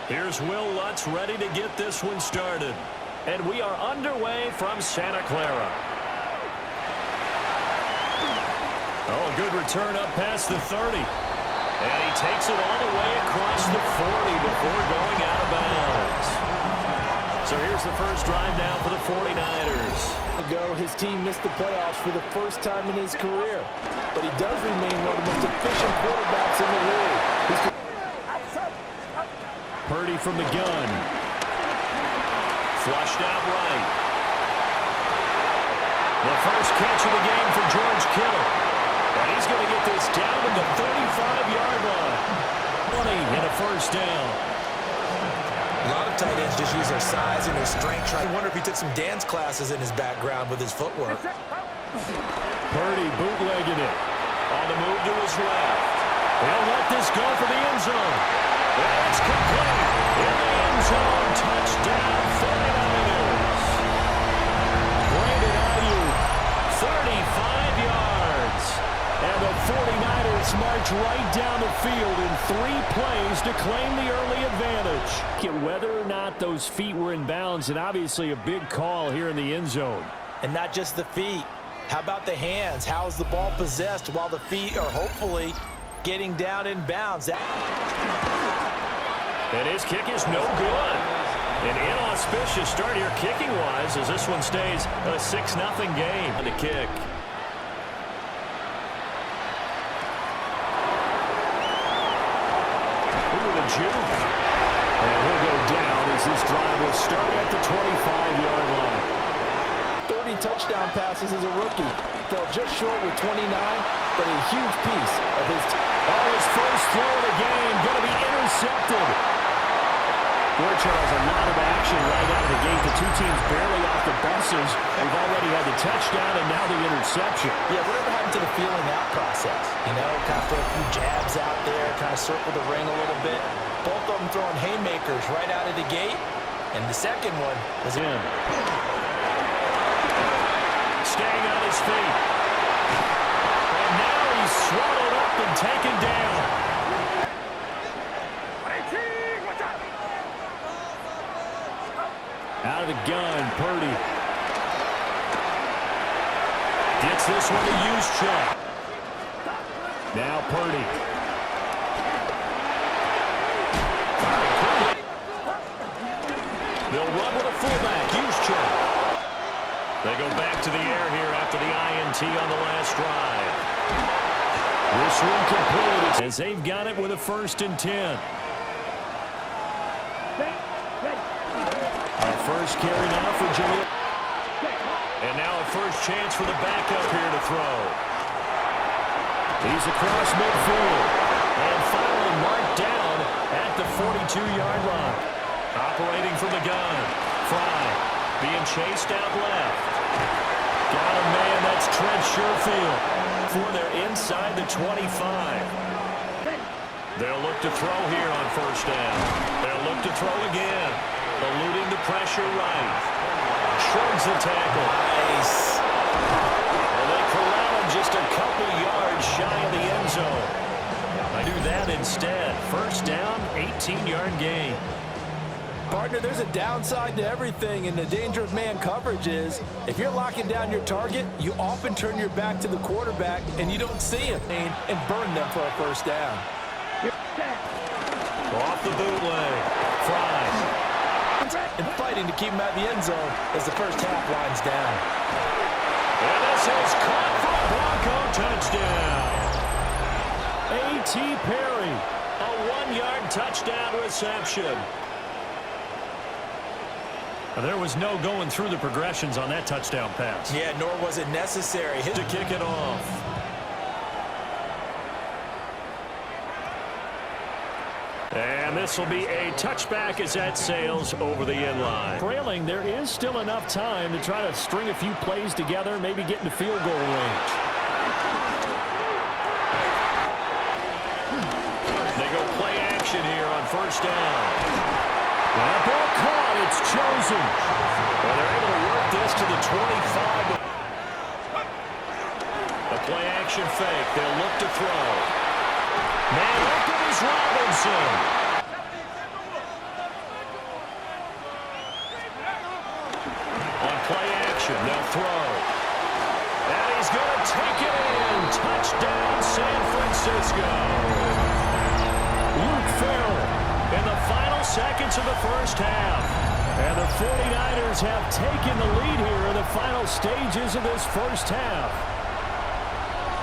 Here's Will Lutz ready to get this one started. And we are underway from Santa Clara. Oh, good return up past the 30. And he takes it all the way across the 40 before going out of bounds. So here's the first drive now for the 49ers. His team missed the playoffs for the first time in his career. But he does remain one of the most efficient quarterbacks in the league. Purdy from the gun. Flushed out right. The first catch of the game for George Kittle. And he's going to get this down to the 35-yard line. 20 and a first down. A lot of tight ends just use their size and their strength. I wonder if he took some dance classes in his background with his footwork. Purdy bootlegging it. On the move to his left. He'll let this go for the end zone. And it's complete. In the end zone. Touchdown 49ers. Brandon Ayuk, 35 yards. And the 49ers march right down the field in 3 plays to claim the early advantage. Whether or not those feet were in bounds, and obviously a big call here in the end zone. And not just the feet. How about the hands? How is the ball possessed while the feet are hopefully getting down in bounds? And his kick is no good. An inauspicious start here kicking-wise as this one stays a 6-0 game. And the kick. Ooh, the juke. And he'll go down as this drive will start at the 25-yard line. 30 touchdown passes as a rookie. Fell just short with 29, but a huge piece of his team. Oh, his first throw of the game going to be intercepted. Boy, Charles, a lot of action right out of the gate. The two teams barely off the buses. They've already had the touchdown and now the interception. Yeah, whatever happened to the feeling out process? You know, kind of throw a few jabs out there, kind of circle the ring a little bit. Both of them throwing haymakers right out of the gate. And the second one was in. Staying on his feet. And now he's swallowed up and taken down. Out of the gun, Purdy. Gets this one to Juszczyk. Now Purdy. They'll run with a fullback, Juszczyk. They go back to the air here after the INT on the last drive. This one completed as they've got it with a 1st and 10. Our first carry now for Jimmy. And now a first chance for the backup here to throw. He's across midfield. And finally marked down at the 42-yard line. Operating from the gun. Fry being chased out left. Got a man, that's Trent Sherfield. For they're inside the 25. They'll look to throw here on 1st down. They'll look to throw again. Eluding the pressure right. Shrugs the tackle. Nice. And they corral him just a couple yards shy of the end zone. I do that instead. 1st down, 18-yard gain. Partner, there's a downside to everything, and the danger of man coverage is if you're locking down your target, you often turn your back to the quarterback and you don't see him and burn them for a 1st down. Off the bootleg. Fry. And fighting to keep him out of the end zone as the first half winds down. And this is caught for a Bronco touchdown. A.T. Perry, a 1-yard touchdown reception. There was no going through the progressions on that touchdown pass. Yeah, nor was it necessary. To kick it off. And this will be a touchback as that sails over the end line. Trailing, there is still enough time to try to string a few plays together, maybe get into field goal range. They go play action here on 1st down. That ball caught, it's chosen. Well, they're able to work this to the 25. The play action fake, they'll look to throw. Man open is Robinson. formation. They'll throw. And he's going to take it in. Touchdown, San Francisco. Luke Farrell in the final seconds of the first half. And the 49ers have taken the lead here in the final stages of this first half.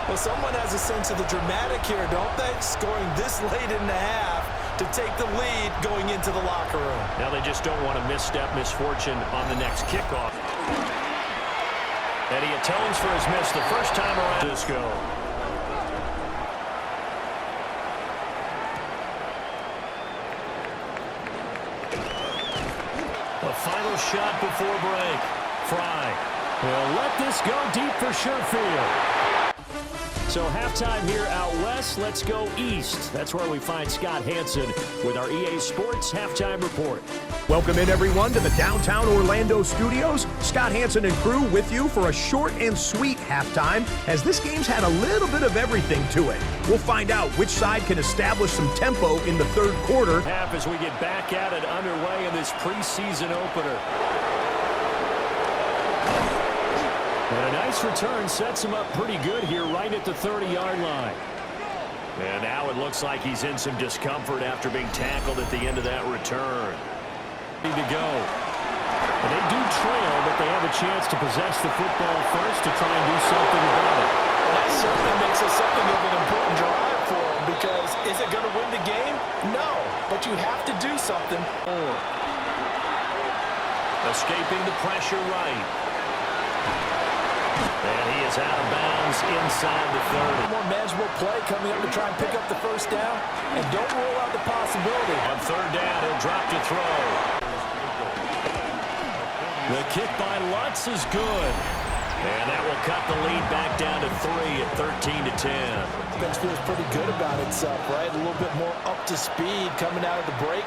Well, someone has a sense of the dramatic here, don't they? Scoring this late in the half to take the lead going into the locker room. Now they just don't want to misstep misfortune on the next kickoff. And he atones for his miss the first time around. Disco. The final shot before break. Fry. Well, let this go deep for Sherfield. So halftime here out west, let's go east. That's where we find Scott Hanson with our EA Sports Halftime Report. Welcome in, everyone, to the downtown Orlando studios. Scott Hanson and crew with you for a short and sweet halftime, as this game's had a little bit of everything to it. We'll find out which side can establish some tempo in the third quarter. Half as we get back at it underway in this preseason opener. And a nice return sets him up pretty good here right at the 30-yard line. And now it looks like he's in some discomfort after being tackled at the end of that return. Ready to go. And they do trail, but they have a chance to possess the football first to try and do something about it. And that certainly makes it something of an important drive for him, because is it going to win the game? No, but you have to do something. Escaping the pressure right. And he is out of bounds inside the 30. More manageable play coming up to try and pick up the first down. And don't rule out the possibility. On third down, he'll drop to throw. The kick by Lutz is good. And that will cut the lead back down to 3 at 13-10. Defense feels pretty good about itself, right? A little bit more up to speed coming out of the break.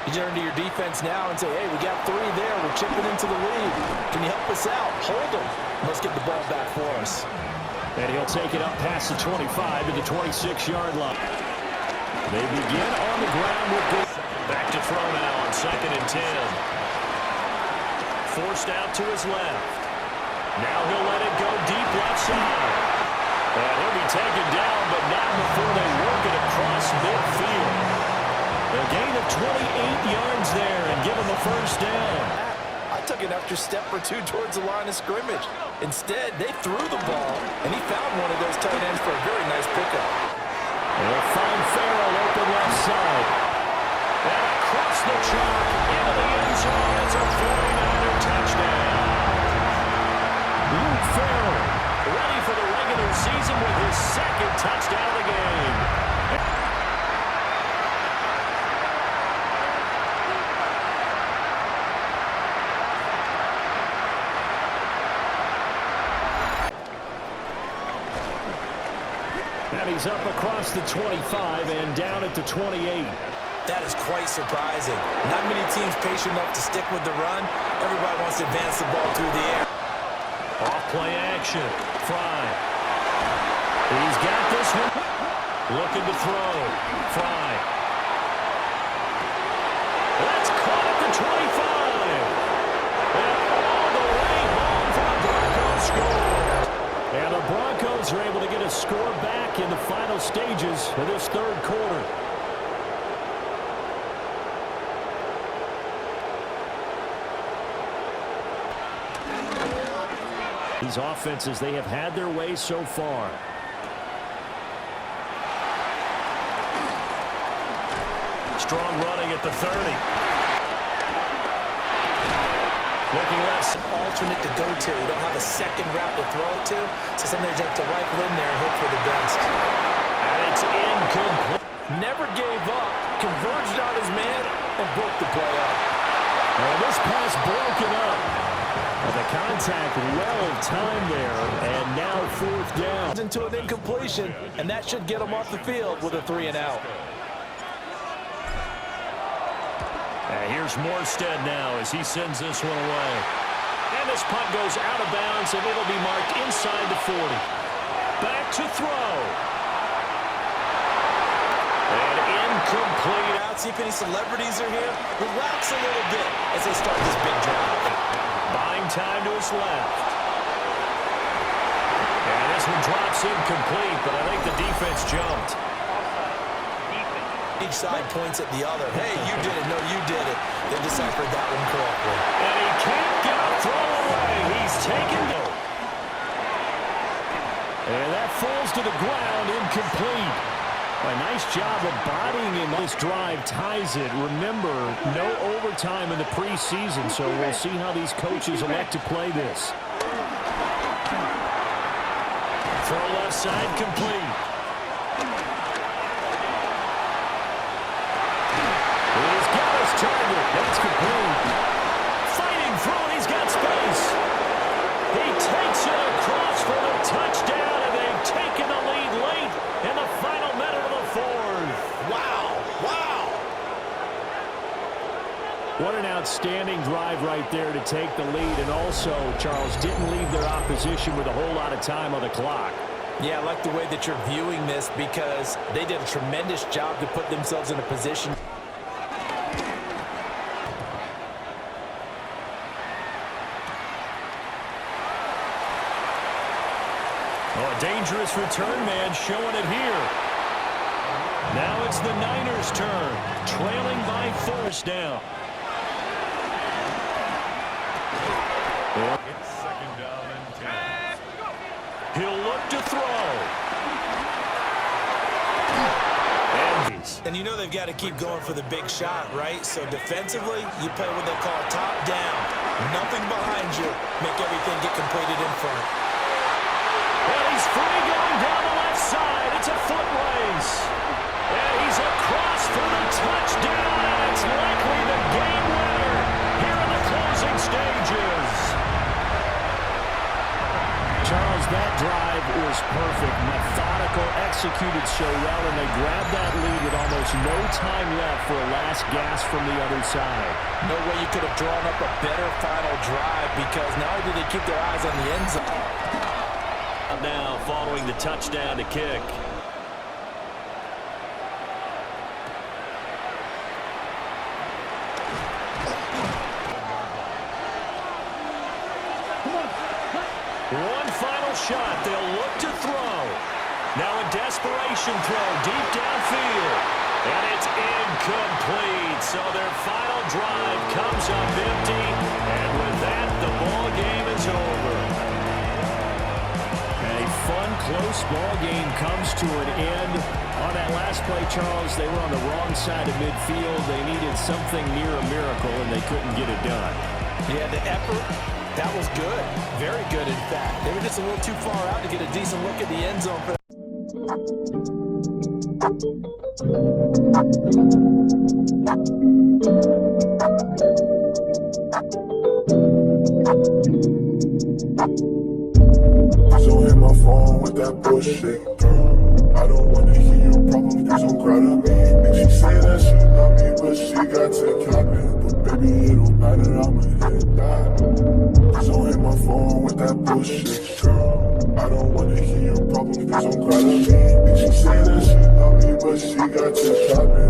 You turn to your defense now and say, hey, we got 3 there. We're chipping into the lead. Can you help us out? Hold them. Let's get the ball back for us. And he'll take it up past the 25 to the 26-yard line. They begin on the ground with good. Back to throw now on 2nd and 10. Forced out to his left. Now he'll let it go deep left side. And he'll be taken down, but not before they work it across midfield. A gain of 28 yards there and give him a first down. I took an extra step or 2 towards the line of scrimmage. Instead, they threw the ball, and he found one of those tight ends for a very nice pickup. They'll find Farrell open left side. And across the chalk into the end zone. It's a 49er touchdown. Luke Farrell ready for the regular season with his 2nd touchdown of the game. And he's up across the 25 and down at the 28. That is quite surprising. Not many teams patient enough to stick with the run. Everybody wants to advance the ball through the air. Off play action. Fry. He's got this one. Looking to throw. Fry. That's caught at the 25. And all the way home for the Broncos score. And the Broncos are able to get a score back in the final stages of this third quarter. These offenses, they have had their way so far. Strong running at the 30. Looking left. Alternate to go to. You don't have a second route to throw it to. So sometimes you have to rifle in there and hope for the best. And it's incomplete. Never gave up. Converged on his man and broke the play up. And this pass broken up. And the contact well timed there. And now 4th down. Into an incompletion. And that should get him off the field with a 3 and out. And here's Morstead now as he sends this one away. And this punt goes out of bounds, and it'll be marked inside the 40. Back to throw. And incomplete. See if any celebrities are here. Relax a little bit as they start this big drive. Buying time to his left. And this one drops incomplete, but I think the defense jumped. Each side points at the other. Hey, you did it. No, you did it. They deciphered that one correctly. And he can't get a throw away. He's taken it. And that falls to the ground, incomplete. A nice job of bodying him. This drive ties it. Remember, no overtime in the preseason, so we'll see how these coaches elect to play this. Throw left side complete. He's got his target. That's complete. Fighting through it. He's got space. He takes it across for the touchdown, and they've taken the lead late in the final minute of the fourth. Wow. Wow. What an outstanding drive right there to take the lead, and also, Charles, didn't leave their opposition with a whole lot of time on the clock. Yeah, I like the way that you're viewing this because they did a tremendous job to put themselves in a position. Oh, a dangerous return man showing it here. Now it's the Niners' turn, trailing by 4 down. It's second down and 10. He'll look to throw. And you know they've got to keep going for the big shot, right? So defensively, you play what they call top down. Nothing behind you. Make everything get completed in front. And he's free going down the left side. It's a foot race. And he's across for the touchdown. And it's likely the game winner here in the closing stages. Charles, that drive was perfect. Methodical, executed so well, and they grabbed that lead with almost no time left for a last gasp from the other side. No way you could have drawn up a better final drive because not only did they keep their eyes on the end zone. Now following the touchdown to kick. One final shot. They'll look to throw. Now a desperation throw deep downfield. And it's incomplete. So their final drive comes up empty. And with that, the ball game is over. A fun, close ball game comes to an end. On that last play, Charles, they were on the wrong side of midfield. They needed something near a miracle, and they couldn't get it done. Yeah, the effort, that was good. Very good, in fact. They were just a little too far out to get a decent look at the end zone. So hit my phone with that bullshit, girl. I don't wanna hear your problems, please don't cry to me. Think she say that she love me, but she got to cap it. But baby, it don't matter, I'ma hit that. So hit my phone with that bullshit, girl. I don't wanna hear your problems, please don't cry to me. Think she say that she love me, but she got to cap it.